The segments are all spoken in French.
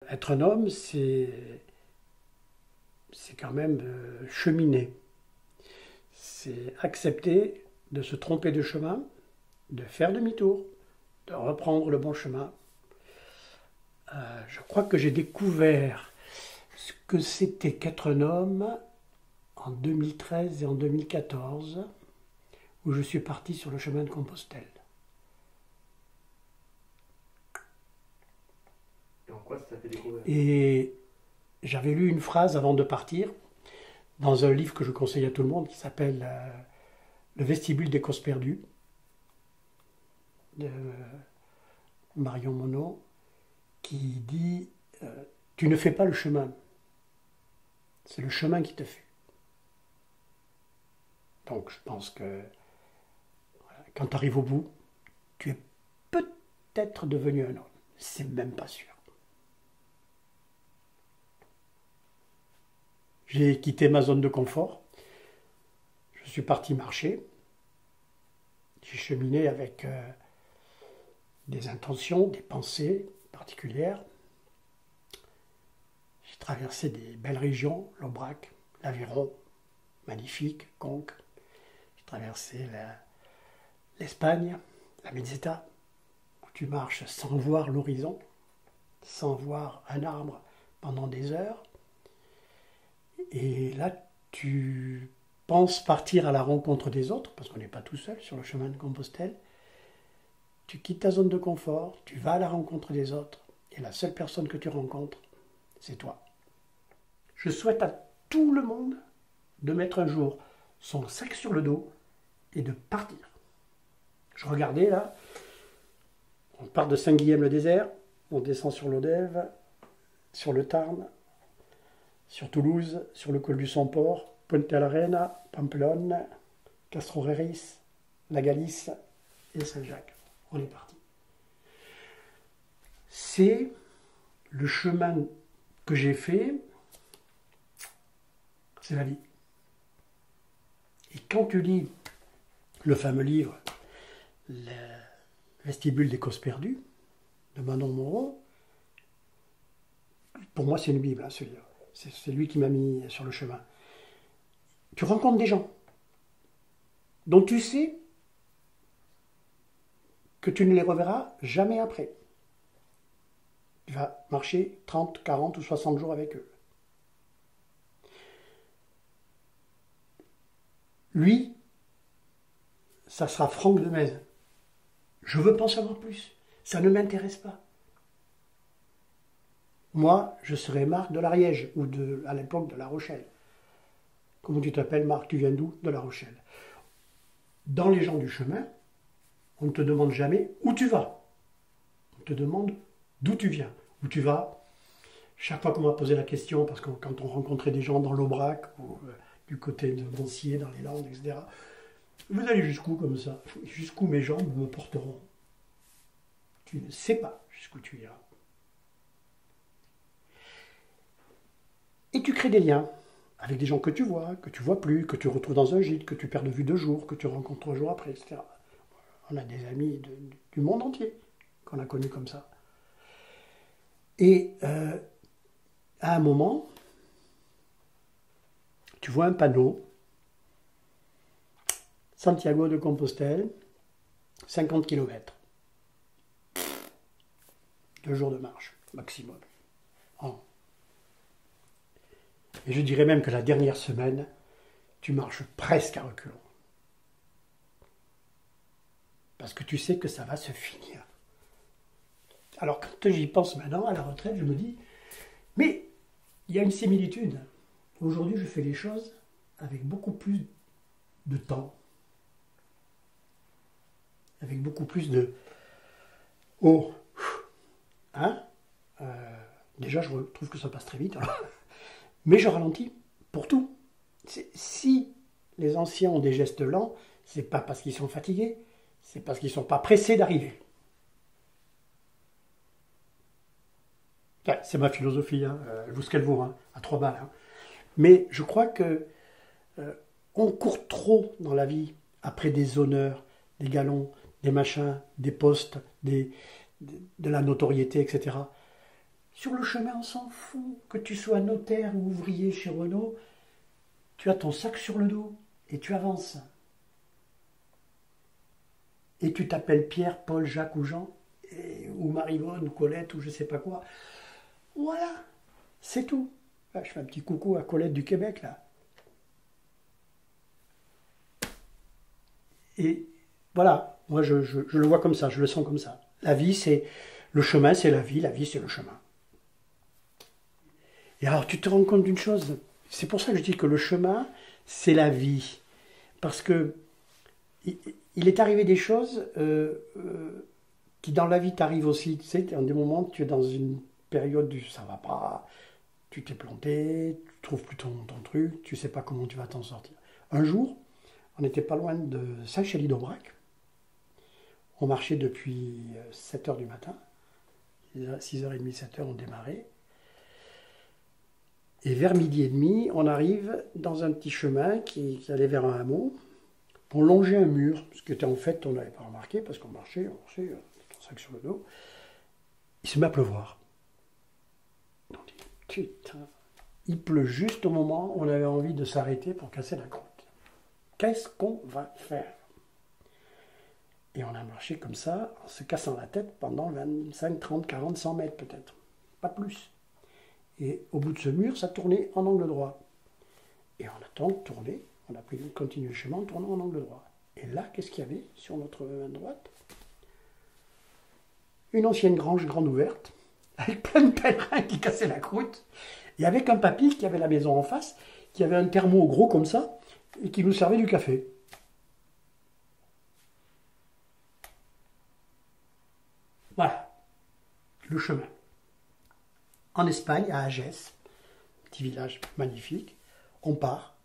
Être un homme, c'est quand même cheminer. C'est accepter de se tromper de chemin, de faire demi-tour, de reprendre le bon chemin. Je crois que j'ai découvert ce que c'était qu'être un homme en 2013 et en 2014, où je suis parti sur le chemin de Compostelle. Et en quoi ça t'a fait découvrir? Et j'avais lu une phrase avant de partir, dans un livre que je conseille à tout le monde, qui s'appelle Le vestibule des causes perdues, de Marion Monod, qui dit tu ne fais pas le chemin, c'est le chemin qui te fait. Donc je pense que voilà, quand tu arrives au bout, tu es peut-être devenu un homme, c'est même pas sûr. J'ai quitté ma zone de confort, je suis parti marcher, j'ai cheminé avec des intentions, des pensées particulières. J'ai traversé des belles régions, l'Aubrac, l'Aveyron, magnifique, Conques. J'ai traversé l'Espagne, la Meseta, où tu marches sans voir l'horizon, sans voir un arbre pendant des heures. Et là, tu penses partir à la rencontre des autres, parce qu'on n'est pas tout seul sur le chemin de Compostelle. Tu quittes ta zone de confort, tu vas à la rencontre des autres, et la seule personne que tu rencontres, c'est toi. Je souhaite à tout le monde de mettre un jour son sac sur le dos et de partir. Je regardais là, on part de Saint-Guilhem-le-Désert, on descend sur l'Odève, sur le Tarn, sur Toulouse, sur le col du Somport, Puente la Reina, Pamplonne, Castro-Reris, la Galice et Saint-Jacques. On est parti. C'est le chemin que j'ai fait, c'est la vie. Et quand tu lis le fameux livre Le vestibule des causes perdues de Manon Moreau, pour moi c'est une Bible, hein, ce livre. C'est lui qui m'a mis sur le chemin. Tu rencontres des gens dont tu sais que tu ne les reverras jamais après. Tu vas marcher 30, 40 ou 60 jours avec eux. Lui, ça sera Franck de Metz. Je veux pas en savoir plus. Ça ne m'intéresse pas. Moi, je serai Marc de l'Ariège, ou à l'époque de La Rochelle. Comment tu t'appelles, Marc? Tu viens d'où? De La Rochelle. Dans les gens du chemin, on ne te demande jamais où tu vas. On te demande d'où tu viens, où tu vas. Chaque fois qu'on m'a posé la question, parce que quand on rencontrait des gens dans l'Aubrac, ou du côté de Moncier, dans les Landes, etc., vous allez jusqu'où comme ça? Jusqu'où mes jambes me porteront? Tu ne sais pas jusqu'où tu iras. Et tu crées des liens avec des gens que tu vois plus, que tu retrouves dans un gîte, que tu perds de vue 2 jours, que tu rencontres 3 jours après, etc. On a des amis du monde entier qu'on a connus comme ça. Et à un moment, tu vois un panneau, Santiago de Compostelle, 50 km. 2 jours de marche, maximum. Et je dirais même que la dernière semaine, tu marches presque à reculons. Parce que tu sais que ça va se finir. Alors quand j'y pense maintenant, à la retraite, je me dis, mais il y a une similitude. Aujourd'hui, je fais les choses avec beaucoup plus de temps. Avec beaucoup plus de... Oh, hein déjà, je trouve que ça passe très vite. Alors. Mais je ralentis pour tout. Si les anciens ont des gestes lents, c'est pas parce qu'ils sont fatigués, c'est parce qu'ils ne sont pas pressés d'arriver. C'est ma philosophie, hein. Elle vaut ce qu'elle vaut, hein, à 3 balles. Hein. Mais je crois que on court trop dans la vie après des honneurs, des galons, des machins, des postes, de la notoriété, etc. Sur le chemin, on s'en fout. Que tu sois notaire ou ouvrier chez Renault, tu as ton sac sur le dos et tu avances. Et tu t'appelles Pierre, Paul, Jacques ou Jean, ou Marivonne, ou Colette, ou je sais pas quoi. Voilà, c'est tout. Là, je fais un petit coucou à Colette du Québec, là. Et voilà, moi je le vois comme ça, je le sens comme ça. La vie, c'est le chemin, c'est la vie c'est le chemin. Et alors, tu te rends compte d'une chose, c'est pour ça que je dis que le chemin, c'est la vie. Parce que il est arrivé des choses qui dans la vie t'arrivent aussi. Tu sais, en des moments, tu es dans une période où ça va pas, tu t'es planté, tu trouves plus ton truc, tu sais pas comment tu vas t'en sortir. Un jour, on n'était pas loin de Saint-Chély-d'Aubrac. On marchait depuis 7 heures du matin. 6h30, 7h, on démarrait. Et vers midi et demi, on arrive dans un petit chemin qui allait vers un hameau. On longeait un mur, ce qui était en fait, on n'avait pas remarqué, parce qu'on marchait, ton sac sur le dos. Il se met à pleuvoir. On dit, putain, il pleut juste au moment où on avait envie de s'arrêter pour casser la croûte. Qu'est-ce qu'on va faire? Et on a marché comme ça, en se cassant la tête pendant 25, 30, 40, 100 mètres peut-être. Pas plus. Et au bout de ce mur, ça tournait en angle droit. Et on a tant tourné, on a continué le chemin en tournant en angle droit. Et là, qu'est-ce qu'il y avait sur notre main droite? Une ancienne grange grande ouverte, avec plein de pèlerins qui cassaient la croûte, et avec un papy qui avait la maison en face, qui avait un thermo gros comme ça, et qui nous servait du café. Voilà, le chemin. En Espagne, à Agès, petit village magnifique, on part.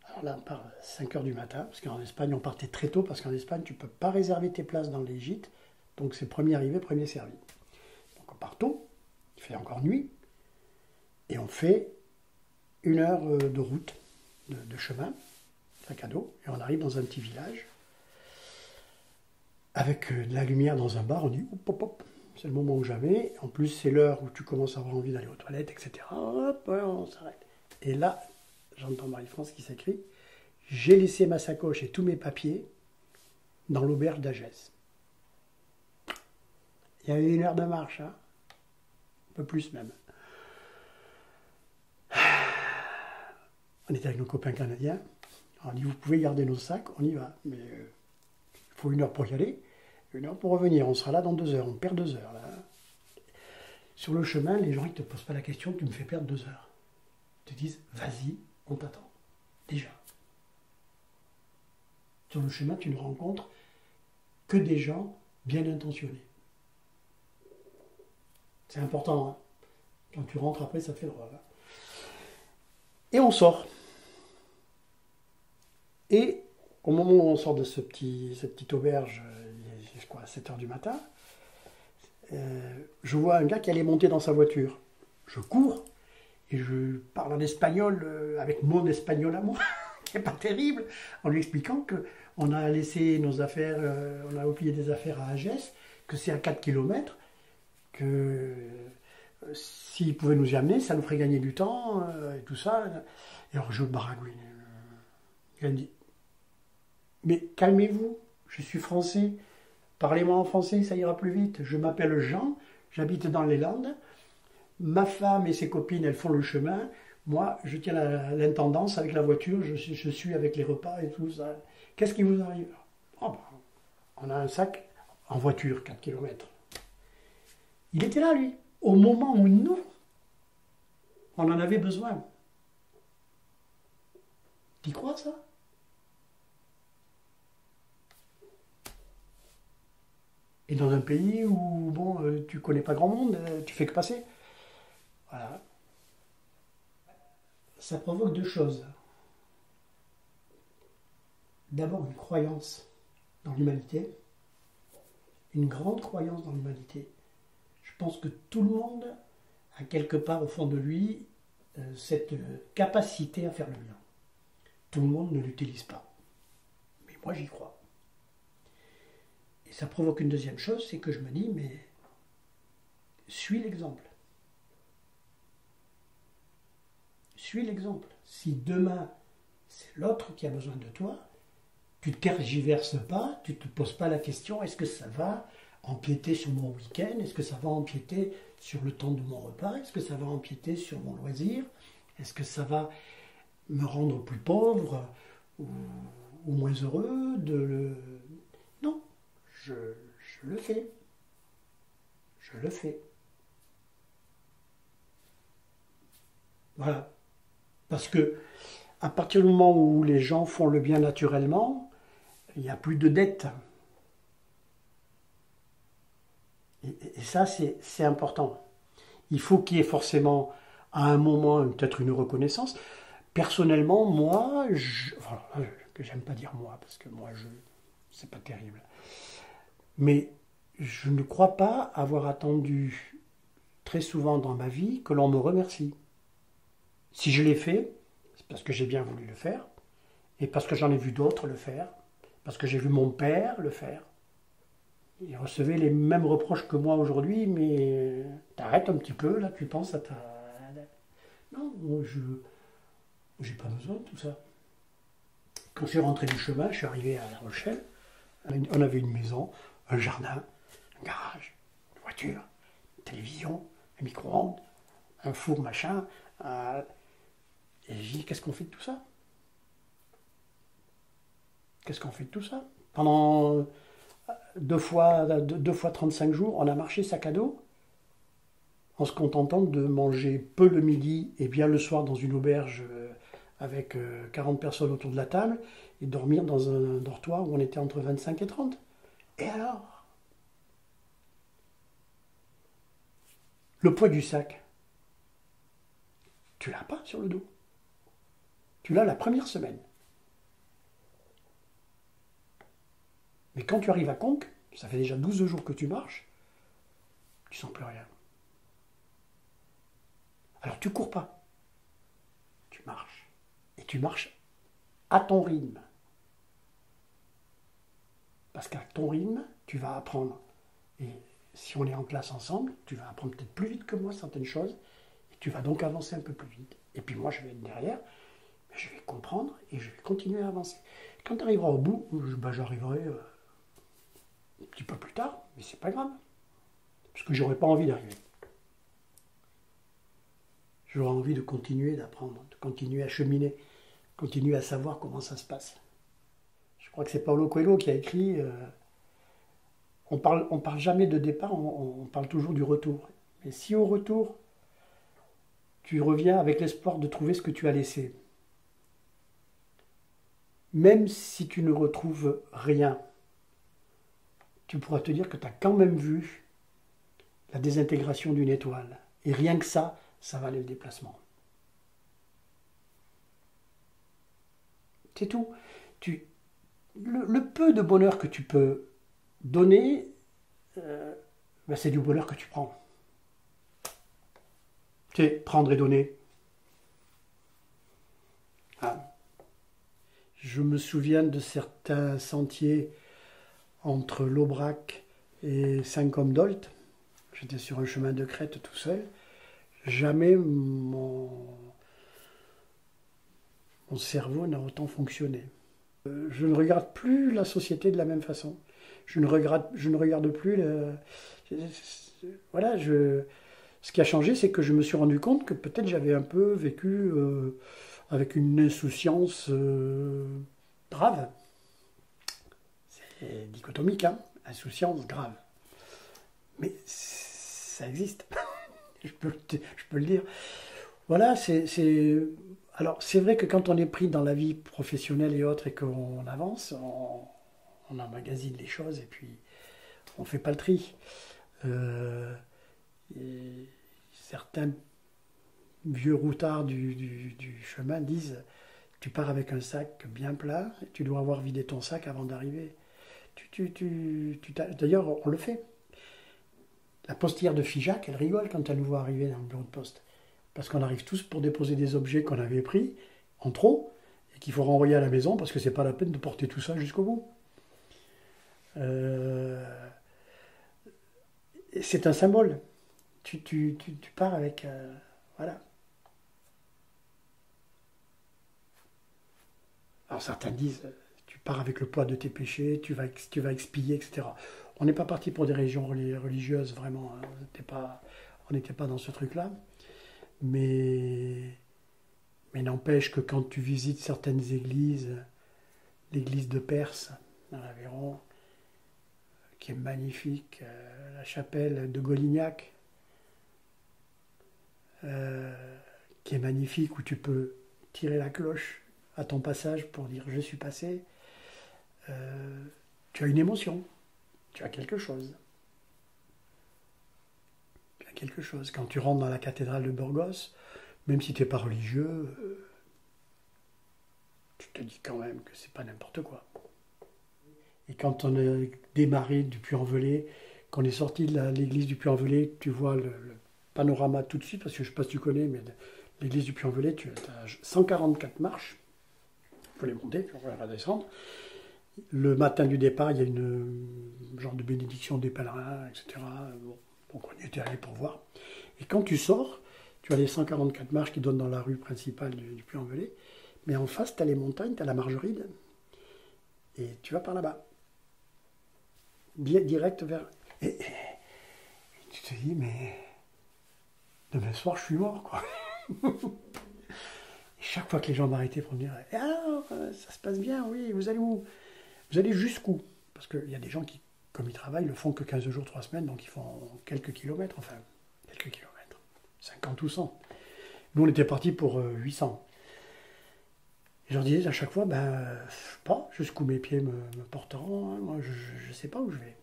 Alors là, on part à 5 heures du matin, parce qu'en Espagne, on partait très tôt, parce qu'en Espagne, tu ne peux pas réserver tes places dans les gîtes, donc c'est premier arrivé, premier servi. Donc on part tôt, il fait encore nuit, et on fait 1 heure de route, de chemin, sac à dos, et on arrive dans un petit village, avec de la lumière dans un bar, on dit hop, hop, hop, c'est le moment ou jamais. En plus, c'est l'heure où tu commences à avoir envie d'aller aux toilettes, etc. Hop, on s'arrête. Et là, j'entends Marie-France qui s'écrie, j'ai laissé ma sacoche et tous mes papiers dans l'auberge d'Agès. Il y avait 1 heure de marche, hein, un peu plus même. On était avec nos copains canadiens. On dit, vous pouvez garder nos sacs, on y va. Mais il faut 1 heure pour y aller, 1 heure pour revenir. On sera là dans 2 heures, on perd 2 heures. Là. Sur le chemin, les gens ne te posent pas la question, tu me fais perdre 2 heures. Ils te disent, vas-y, on t'attend. Déjà. Sur le chemin, tu ne rencontres que des gens bien intentionnés. C'est important. Hein. Quand tu rentres après, ça te fait drôle. Hein. Et on sort. Et au moment où on sort de cette petite auberge, il est quoi, 7 heures du matin, je vois un gars qui allait monter dans sa voiture. Je cours et je parle en espagnol avec mon espagnol à moi, qui n'est pas terrible, en lui expliquant qu'on a laissé nos affaires, on a oublié des affaires à Agès, que c'est à 4 km, que s'il pouvait nous y amener, ça nous ferait gagner du temps et tout ça. Et alors je baragouine. Il me dit, mais calmez-vous, je suis français, parlez-moi en français, ça ira plus vite. Je m'appelle Jean, j'habite dans les Landes, ma femme et ses copines, elles font le chemin, moi, je tiens l'intendance avec la voiture, je suis avec les repas et tout ça. Qu'est-ce qui vous arrive? Oh, ben, on a un sac en voiture, 4 km. Il était là, lui, au moment où nous, on en avait besoin. Tu crois ça? Et dans un pays où, bon, tu connais pas grand monde, tu fais que passer. Voilà. Ça provoque 2 choses. D'abord, une croyance dans l'humanité. Une grande croyance dans l'humanité. Je pense que tout le monde a quelque part au fond de lui cette capacité à faire le bien. Tout le monde ne l'utilise pas. Mais moi, j'y crois. Et ça provoque une deuxième chose, c'est que je me dis, mais suis l'exemple. Suis l'exemple. Si demain, c'est l'autre qui a besoin de toi, tu ne tergiverses pas, tu ne te poses pas la question, est-ce que ça va empiéter sur mon week-end? Est-ce que ça va empiéter sur le temps de mon repas? Est-ce que ça va empiéter sur mon loisir? Est-ce que ça va me rendre plus pauvre ou moins heureux Non, je le fais. Je le fais. Voilà. Parce que à partir du moment où les gens font le bien naturellement, il n'y a plus de dettes. Et ça, c'est important. Il faut qu'il y ait forcément, à un moment, peut-être une reconnaissance. Personnellement, moi, que j'aime pas dire moi, parce que moi, c'est pas terrible. Mais je ne crois pas avoir attendu très souvent dans ma vie que l'on me remercie. Si je l'ai fait, c'est parce que j'ai bien voulu le faire, et parce que j'en ai vu d'autres le faire, parce que j'ai vu mon père le faire. Il recevait les mêmes reproches que moi aujourd'hui, mais t'arrêtes un petit peu, là, tu penses à ta... Non, je n'ai pas besoin de tout ça. Quand je suis rentré du chemin, je suis arrivé à La Rochelle, on avait une maison, un jardin, un garage, une voiture, une télévision, un micro-ondes, un four machin. Et j'ai dit, qu'est-ce qu'on fait de tout ça? Qu'est-ce qu'on fait de tout ça? Pendant deux fois 35 jours, on a marché sac à dos, en se contentant de manger peu le midi et bien le soir dans une auberge avec 40 personnes autour de la table, et dormir dans un dortoir où on était entre 25 et 30. Et alors? Le poids du sac, tu l'as pas sur le dos. Tu l'as la première semaine. Mais quand tu arrives à Conques, ça fait déjà 12 jours que tu marches, tu sens plus rien. Alors tu cours pas. Tu marches. Et tu marches à ton rythme. Parce qu'à ton rythme, tu vas apprendre. Et si on est en classe ensemble, tu vas apprendre peut-être plus vite que moi certaines choses. Et tu vas donc avancer un peu plus vite. Et puis moi, je vais être derrière. Mais je vais comprendre et je vais continuer à avancer. Quand tu arriveras au bout, j'arriverai un petit peu plus tard, mais c'est pas grave. Parce que j'aurais pas envie d'arriver. J'aurais envie de continuer d'apprendre, de continuer à cheminer, continuer à savoir comment ça se passe. Je crois que c'est Paulo Coelho qui a écrit on parle jamais de départ, on parle toujours du retour. Mais si au retour, tu reviens avec l'espoir de trouver ce que tu as laissé, même si tu ne retrouves rien, tu pourras te dire que tu as quand même vu la désintégration d'une étoile. Et rien que ça valait le déplacement. C'est tout. Le peu de bonheur que tu peux donner, c'est du bonheur que tu prends. Tu sais, prendre et donner. Ah. Je me souviens de certains sentiers entre l'Aubrac et Saint-Côme-d'Olt. J'étais sur un chemin de crête tout seul. Jamais mon cerveau n'a autant fonctionné. Je ne regarde plus la société de la même façon. Je ne regarde plus... Voilà, ce qui a changé, c'est que je me suis rendu compte que peut-être j'avais un peu vécu avec une insouciance grave. C'est dichotomique, hein, insouciance grave. Mais ça existe. je peux le dire. Voilà, alors c'est vrai que quand on est pris dans la vie professionnelle et autres et qu'on avance, on emmagasine les choses et puis on ne fait pas le tri. Et certains vieux routards du chemin disent tu pars avec un sac bien plein, et tu dois avoir vidé ton sac avant d'arriver. D'ailleurs, on le fait. La postière de Figeac, elle rigole quand elle nous voit arriver dans le bureau de poste. Parce qu'on arrive tous pour déposer des objets qu'on avait pris en trop et qu'il faut renvoyer à la maison parce que c'est pas la peine de porter tout ça jusqu'au bout. C'est un symbole. tu pars avec... voilà. Alors certains disent, tu pars avec le poids de tes péchés, tu vas expier, etc. On n'est pas parti pour des régions religieuses, vraiment. Hein. On n'était pas dans ce truc-là. Mais n'empêche que quand tu visites certaines églises, l'église de Perse, dans l'Aveyron, qui est magnifique, la chapelle de Golignac, qui est magnifique, où tu peux tirer la cloche à ton passage pour dire je suis passé, tu as une émotion, tu as quelque chose. Tu as quelque chose. Quand tu rentres dans la cathédrale de Burgos, même si tu n'es pas religieux, tu te dis quand même que c'est pas n'importe quoi. Et quand on a démarré du Puy-en-Velay, qu'on est sorti de l'église du Puy-en-Velay, tu vois le panorama tout de suite, parce que je ne sais pas si tu connais, mais l'église du Puy-en-Velay, tu as 144 marches, il faut les monter, puis on va les descendre. Le matin du départ, il y a une genre de bénédiction des pèlerins, etc. Bon, donc on y était allé pour voir. Et quand tu sors, tu as les 144 marches qui donnent dans la rue principale du Puy-en-Velay, mais en face, tu as les montagnes, tu as la Margeride, et tu vas par là-bas. Direct vers... Et tu te dis, mais demain soir, je suis mort, quoi. Et chaque fois que les gens m'arrêtaient pour me dire, alors, ça se passe bien, oui, vous allez où? Vous allez jusqu'où? Parce qu'il y a des gens qui, comme ils travaillent, ne font que 15 jours, 3 semaines, donc ils font quelques kilomètres, 50 ou 100. Nous, on était partis pour 800. Et je leur disais à chaque fois, je sais pas jusqu'où mes pieds me porteront, hein. Moi je ne sais pas où je vais.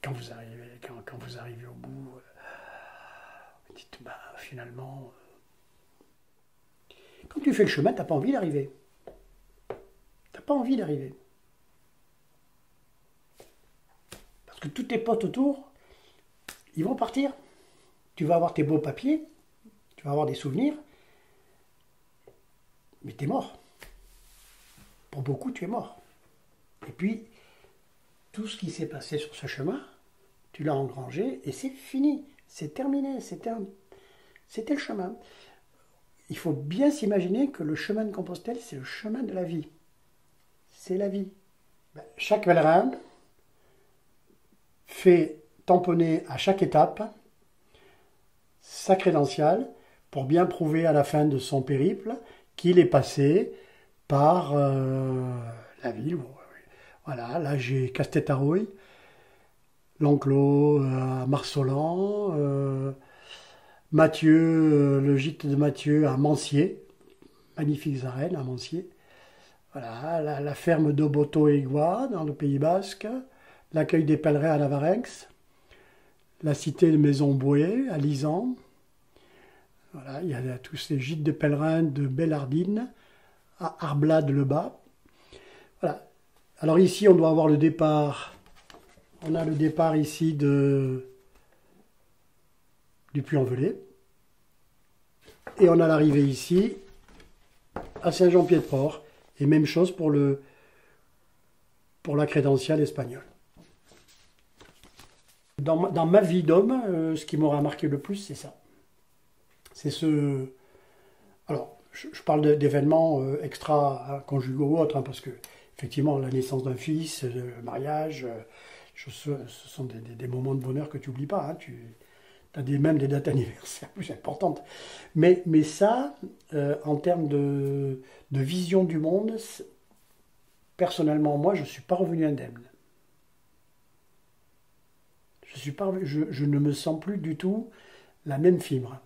Quand vous arrivez au bout, vous dites, finalement, quand tu fais le chemin, tu n'as pas envie d'arriver. Tu n'as pas envie d'arriver. Parce que tous tes potes autour, ils vont partir. Tu vas avoir tes beaux papiers, tu vas avoir des souvenirs, mais tu es mort. Pour beaucoup, tu es mort. Et puis, tout ce qui s'est passé sur ce chemin, tu l'as engrangé et c'est fini. C'est terminé. C'était le chemin. Il faut bien s'imaginer que le chemin de Compostelle, c'est le chemin de la vie. C'est la vie. Chaque pèlerin fait tamponner à chaque étape sa crédentiale pour bien prouver à la fin de son périple qu'il est passé par la ville. Voilà, là j'ai Castet-Arouille, l'Enclos à Marsolan, Mathieu, le gîte de Mathieu à Mancier, magnifiques arènes à Mancier. Voilà, la ferme d'Oboto-Aigua dans le Pays Basque, l'accueil des pèlerins à Lavarenx, la cité de Maison-Bouée à Lisan. Voilà, il y a tous ces gîtes de pèlerins de Bellardine à Arblade-le-Bas. Voilà. Alors ici, on doit avoir le départ. On a le départ ici du Puy-en-Velay. Et on a l'arrivée ici à Saint-Jean-Pied-de-Port. Et même chose pour la crédentiale espagnole. Dans ma vie d'homme, ce qui m'aura marqué le plus, c'est ça. C'est ce... Alors, je parle d'événements extra-conjugaux ou autres, hein, parce que, effectivement, la naissance d'un fils, le mariage, ce sont des moments de bonheur que tu n'oublies pas. Hein, tu as même des dates anniversaires plus importantes. Mais ça, en termes de vision du monde, personnellement, moi, je ne suis pas revenu indemne. Je ne me sens plus du tout la même fibre.